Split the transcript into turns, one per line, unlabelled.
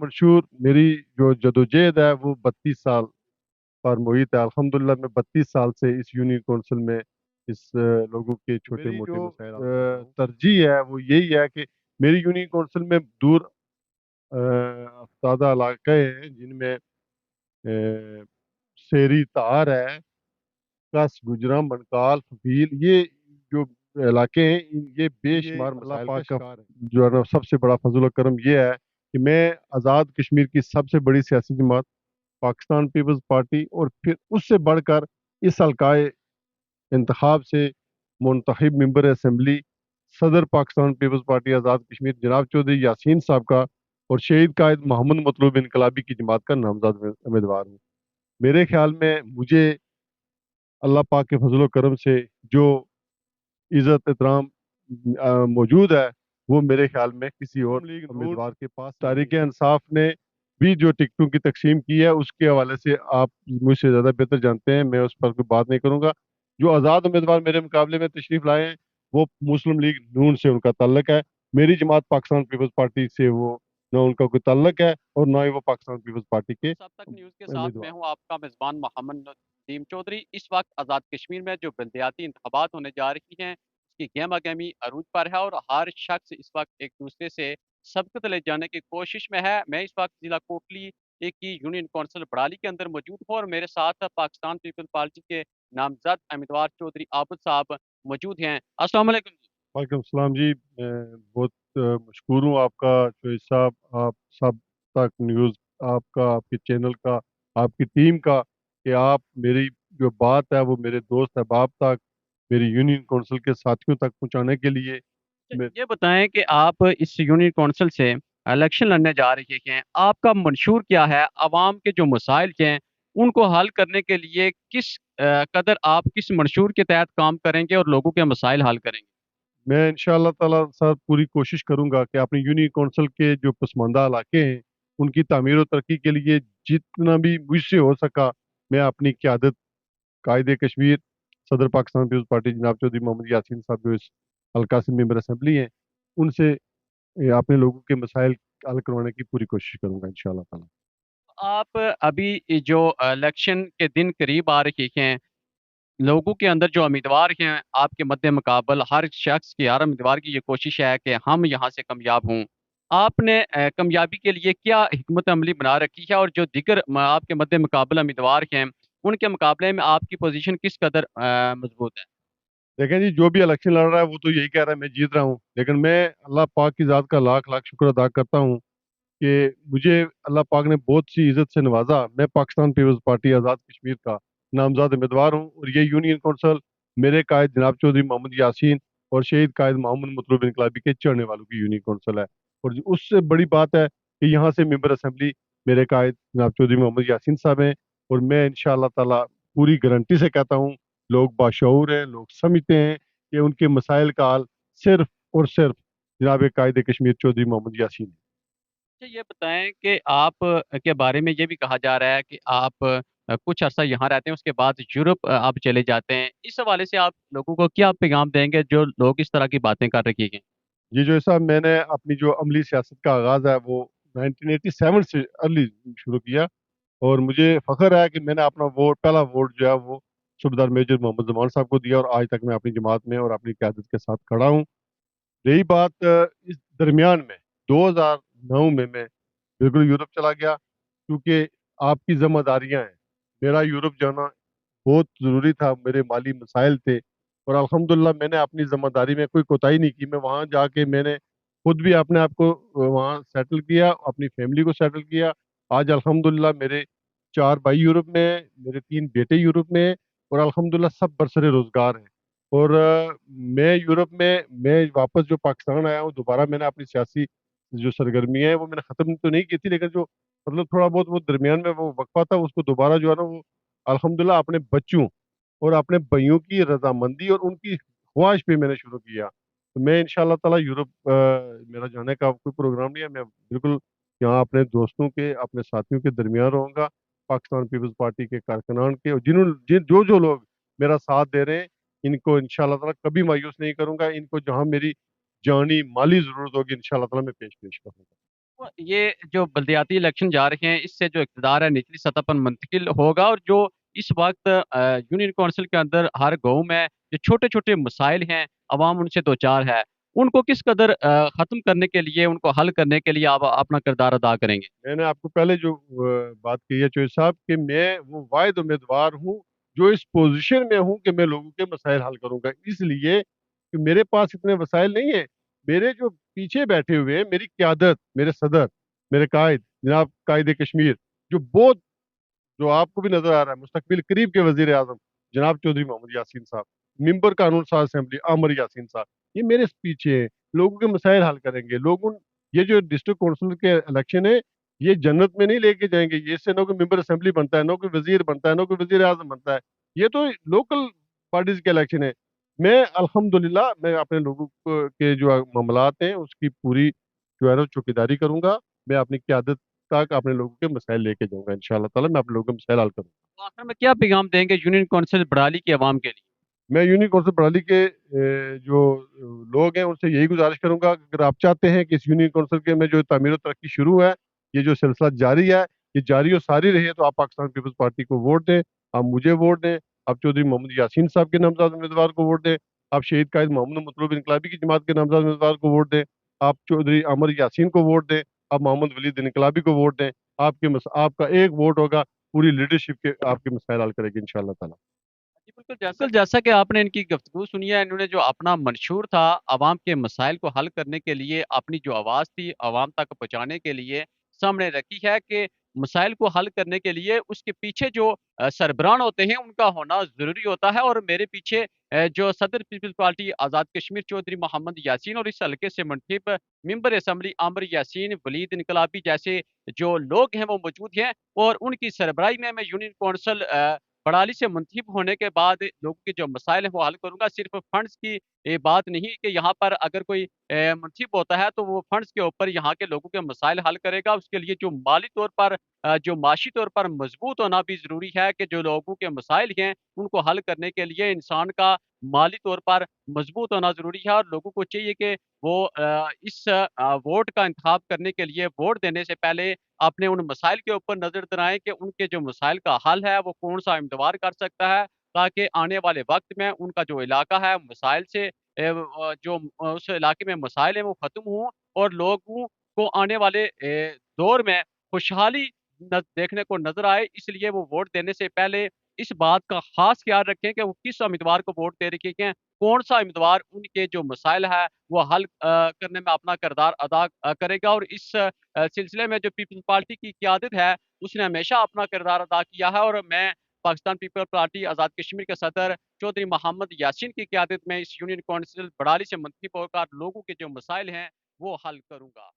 منشور میری جو جدوجہد ہے وہ 32 سال پر محیط ہے. الحمدللہ میں 32 سال سے اس یونین کونسل میں اس لوگوں کے چھوٹے موٹے مسائل حل کر رہا ہوں. ترجیح ہے وہ یہی ہے کہ میری یونین کونسل میں دور افتادہ علاقے ہیں جن میں سیری تار ہے، کس، گجرا، منکال، فبیل، یہ جو علاقے ہیں یہ بے شمار مسائل کا شکار ہیں. جو ہے نا سب سے بڑا فضل و کرم یہ ہے کہ میں آزاد کشمیر کی سب سے بڑی سیاسی جماعت پاکستان پیپلز پارٹی اور پھر اس سے بڑھ کر اس حلقۂ انتخاب سے منتخب ممبر اسمبلی صدر پاکستان پیپلز پارٹی آزاد کشمیر جناب چودھری یاسین صاحب کا اور شہید قائد محمد مطلوب انقلابی کی جماعت کا نامزد امیدوار ہوں. میرے خیال میں مجھے اللہ پاک کے فضل و کرم سے جو عزت احترام موجود ہے وہ میرے خیال میں کسی اور امیدوار کے پاس. تحریک انصاف نے بھی جو ٹکٹوں کی تقسیم کی ہے اس کے حوالے سے آپ مجھ سے زیادہ بہتر جانتے ہیں، میں اس پر کوئی بات نہیں کروں گا. جو آزاد امیدوار میرے مقابلے میں تشریف لائے ہیں وہ مسلم لیگ نون سے ان کا تعلق ہے. میری جماعت پاکستان پیپلز پارٹی سے وہ نہ ان کا کوئی تعلق ہے اور نہ ہی وہ پاکستان پیپلز پارٹی کے
سب تک نیوز کے ساتھ میں ہوں آپ کا میزبان محمد ندیم چودھری. اس وقت آزاد کشمیر میں جو بلدیاتی انتخابات ہونے جا رہی ہیں اس کی گہما گہمی عروج پر ہے اور ہر شخص اس وقت ایک دوسرے سے سبقت لے جانے کی کوشش میں ہے. میں اس وقت ضلع کوٹلی کی یونین کونسل بڑالی کے اندر موجود ہوں اور میرے ساتھ پاکستان پیپل پارٹی کے نامزد امیدوار چودھری عابد صاحب موجود ہیں. السلام علیکم.
وعلیکم السلام جی. میں بہت مشکور ہوں آپ کا شویز صاحب، آپ سب تک نیوز، آپ کا، آپ کے چینل کا، آپ کی ٹیم کا کہ آپ میری جو بات ہے وہ میرے دوست احباب تک، میری یونین کونسل کے ساتھیوں تک پہنچانے کے لیے
یہ بتائیں کہ آپ اس یونین کونسل سے الیکشن لڑنے جا رہے ہیں، آپ کا منشور کیا ہے؟ عوام کے جو مسائل ہیں ان کو حل کرنے کے لیے کس قدر آپ کس منشور کے تحت کام کریں گے اور لوگوں کے مسائل حل کریں گے؟
میں انشاءاللہ تعالیٰ سر پوری کوشش کروں گا کہ اپنی یونین کونسل کے جو پسماندہ علاقے ہیں ان کی تعمیر و ترقی کے لیے جتنا بھی مجھ سے ہو سکا میں اپنی قیادت قائد کشمیر صدر پاکستان پیپلز پارٹی جناب چودھری محمد یاسین صاحب جو اس حلقہ سے ممبر اسمبلی ہیں ان سے اپنے لوگوں کے مسائل حل کروانے کی پوری کوشش کروں گا انشاءاللہ تعالیٰ.
آپ ابھی جو الیکشن کے دن قریب آ رہے ہیں، لوگوں کے اندر جو امیدوار ہیں آپ کے مد مقابل ہر شخص کی، ہر امیدوار کی یہ کوشش ہے کہ ہم یہاں سے کامیاب ہوں. آپ نے کامیابی کے لیے کیا حکمت عملی بنا رکھی ہے اور جو دیگر آپ کے مد مقابل امیدوار ہیں ان کے مقابلے میں آپ کی پوزیشن کس قدر مضبوط ہے؟
دیکھیں جی، جو بھی الیکشن لڑ رہا ہے وہ تو یہی کہہ رہا ہے میں جیت رہا ہوں، لیکن میں اللہ پاک کی ذات کا لاکھ لاکھ شکر ادا کرتا ہوں کہ مجھے اللہ پاک نے بہت سی عزت سے نوازا. میں پاکستان پیپلز پارٹی آزاد کشمیر کا نامزد امیدوار ہوں اور یہ یونین کونسل میرے قائد جناب چودھری محمد یاسین اور شہید قائد محمد مطلوب انقلابی کے چڑھنے والوں کی یونین کونسل ہے. اور اس سے بڑی بات ہے کہ یہاں سے ممبر اسمبلی میرے قائد جناب چودھری محمد یاسین صاحب ہیں اور میں انشاءاللہ تعالیٰ پوری گارنٹی سے کہتا ہوں لوگ باشعور ہیں، لوگ سمجھتے ہیں کہ ان کے مسائل کا حل صرف اور صرف جناب قائد کشمیر چودھری محمد یاسین ہے.
یہ بتائیں کہ آپ کے بارے میں یہ بھی کہا جا رہا ہے کہ آپ کچھ عرصہ یہاں رہتے ہیں اس کے بعد یورپ آپ چلے جاتے ہیں. اس حوالے سے آپ لوگوں کو کیا پیغام دیں گے جو لوگ اس طرح کی باتیں کر رہے ہیں؟
جی جو صاحب، میں نے اپنی جو عملی سیاست کا آغاز ہے وہ 1987 سے ارلی شروع کیا اور مجھے فخر ہے کہ میں نے اپنا پہلا ووٹ جو ہے وہ صوبیدار میجر محمد زمان صاحب کو دیا اور آج تک میں اپنی جماعت میں اور اپنی قیادت کے ساتھ کھڑا ہوں. رہی بات اس درمیان میں 2009 میں بالکل یورپ چلا گیا کیونکہ آپ کی ذمہ داریاں ہیں. میرا یورپ جانا بہت ضروری تھا، میرے مالی مسائل تھے اور الحمدللہ میں نے اپنی ذمہ داری میں کوئی کوتاہی نہیں کی. میں وہاں جا کے میں نے خود بھی اپنے آپ کو وہاں سیٹل کیا، اپنی فیملی کو سیٹل کیا. آج الحمدللہ میرے 4 بھائی یورپ میں ہیں، میرے 3 بیٹے یورپ میں ہیں اور الحمدللہ سب برسر روزگار ہیں. اور میں یورپ میں واپس جو پاکستان آیا ہوں دوبارہ میں نے اپنی سیاسی جو سرگرمیاں ہیں وہ میں نے ختم تو نہیں کی تھی، لیکن جو مطلب تھوڑا بہت وہ درمیان میں وہ وقفہ تھا اس کو دوبارہ جو ہے نا وہ الحمدللہ اپنے بچوں اور اپنے بھائیوں کی رضامندی اور ان کی خواہش پہ میں نے شروع کیا. تو میں انشاءاللہ تعالی یورپ میرا جانے کا کوئی پروگرام نہیں ہے. میں بالکل یہاں اپنے دوستوں کے، اپنے ساتھیوں کے درمیان رہوں گا، پاکستان پیپلز پارٹی کے کارکنان کے، اور جو لوگ میرا ساتھ دے رہے ہیں ان کو انشاءاللہ تعالی کبھی مایوس نہیں کروں گا. ان کو جہاں میری جانی مالی ضرورت ہوگی انشاءاللہ تعالی میں پیش کروں گا.
تو یہ جو بلدیاتی الیکشن جا رہے ہیں، اس سے جو اقتدار ہے نچلی سطح پر منتقل ہوگا، اور جو اس وقت یونین کونسل کے اندر ہر گاؤں میں جو چھوٹے-چھوٹے مسائل ہیں، عوام ان سے دوچار ہے، ان کو کس قدر ختم کرنے کے لیے، ان کو حل کرنے کے لیے آپ اپنا کردار ادا کریں گے؟
میں نے آپ کو پہلے جو بات کی ہے چوہدری صاحب کہ میں وہ واحد امیدوار ہوں جو اس پوزیشن میں ہوں کہ میں لوگوں کے مسائل حل کروں گا، اس لیے کہ میرے پاس اتنے وسائل نہیں ہیں۔ میرے جو پیچھے بیٹھے ہوئے ہیں، میری قیادت، میرے صدر، میرے قائد جناب قائد کشمیر، جو بہت جو آپ کو بھی نظر آ رہا ہے مستقبل قریب کے وزیر اعظم جناب چودھری محمد یاسین صاحب، ممبر قانون ساز اسمبلی عامر یاسین صاحب، یہ میرے پیچھے ہیں، لوگوں کے مسائل حل کریں گے۔ لوگوں یہ جو ڈسٹرکٹ کونسل کے الیکشن ہے، یہ جنت میں نہیں لے کے جائیں گے، یہ اس سے نہ کوئی ممبر اسمبلی بنتا ہے، نہ کوئی وزیر بنتا ہے، نہ کوئی وزیر اعظم بنتا ہے، یہ تو لوکل پارٹیز کے الیکشن ہے۔ میں الحمدللہ میں اپنے لوگوں کے جو معاملات ہیں اس کی پوری جو ہے نا چوکیداری کروں گا، میں اپنی قیادت تک اپنے لوگوں کے مسائل لے کے جاؤں گا، انشاءاللہ تعالی میں اپنے لوگوں کے مسائل حل کروں گا۔
تو آخر میں کیا پیغام دیں گے یونین کونسل بڑالی کی عوام کے لیے؟
میں یونین کونسل پرالی کے جو لوگ ہیں ان سے یہی گزارش کروں گا کہ اگر آپ چاہتے ہیں کہ اس یونین کونسل کے میں جو تعمیر و ترقی شروع ہے، یہ جو سلسلہ جاری ہے، یہ جاری و ساری رہے، تو آپ پاکستان پیپلز پارٹی کو ووٹ دیں، آپ مجھے ووٹ دیں، آپ چودھری محمد یاسین صاحب کے نامزد امیدوار کو ووٹ دیں، آپ شہید قائد محمد مطلوب انقلابی کی جماعت کے نامزد امیدوار کو ووٹ دیں، آپ چودھری عامر یاسین کو ووٹ دیں، آپ محمد ولید انقلابی کو ووٹ دیں۔ آپ کا ایک ووٹ ہوگا پوری لیڈرشپ کے آپ کے مسائل حل کرے گی انشاءاللہ تعالی۔
جی بالکل جیسا کہ آپ نے ان کی گفتگو سنی ہے، انہوں نے جو اپنا منشور تھا عوام کے مسائل کو حل کرنے کے لیے، اپنی جو آواز تھی عوام تک پہنچانے کے لیے سامنے رکھی ہے کہ مسائل کو حل کرنے کے لیے اس کے پیچھے جو سربراہ ہوتے ہیں ان کا ہونا ضروری ہوتا ہے، اور میرے پیچھے جو صدر پیپلز پارٹی آزاد کشمیر چودھری محمد یاسین اور اس حلقے سے منتخب ممبر اسمبلی عامر یاسین ولید انقلابی جیسے جو لوگ ہیں وہ موجود ہیں، اور ان کی سربراہی میں یونین کونسل بڑالی سے منتخب ہونے کے بعد لوگوں کے جو مسائل ہیں وہ حل کروں گا۔ صرف فنڈز کی بات نہیں کہ یہاں پر اگر کوئی منتخب ہوتا ہے تو وہ فنڈز کے اوپر یہاں کے لوگوں کے مسائل حل کرے گا، اس کے لیے جو مالی طور پر جو معاشی طور پر مضبوط ہونا بھی ضروری ہے کہ جو لوگوں کے مسائل ہیں ان کو حل کرنے کے لیے انسان کا مالی طور پر مضبوط ہونا ضروری ہے، اور لوگوں کو چاہیے کہ وہ اس ووٹ کا انتخاب کرنے کے لیے ووٹ دینے سے پہلے اپنے ان مسائل کے اوپر نظر دلائیں کہ ان کے جو مسائل کا حل ہے وہ کون سا امیدوار کر سکتا ہے، تاکہ آنے والے وقت میں ان کا جو علاقہ ہے مسائل سے جو اس علاقے میں مسائل ہیں وہ ختم ہوں، اور لوگوں کو آنے والے دور میں خوشحالی دیکھنے کو نظر آئے۔ اس لیے وہ ووٹ دینے سے پہلے اس بات کا خاص خیال رکھیں کہ وہ کس امیدوار کو ووٹ دے رکھے ہیں، کون سا امیدوار ان کے جو مسائل ہے وہ حل کرنے میں اپنا کردار ادا کرے گا، اور اس سلسلے میں جو پیپلز پارٹی کی قیادت ہے اس نے ہمیشہ اپنا کردار ادا کیا ہے، اور میں پاکستان پیپل پارٹی آزاد کشمیر کے صدر چودھری محمد یاسین کی قیادت میں اس یونین کونسل بڑالی سے منتخب ہو کر لوگوں کے جو مسائل ہیں وہ حل کروں گا۔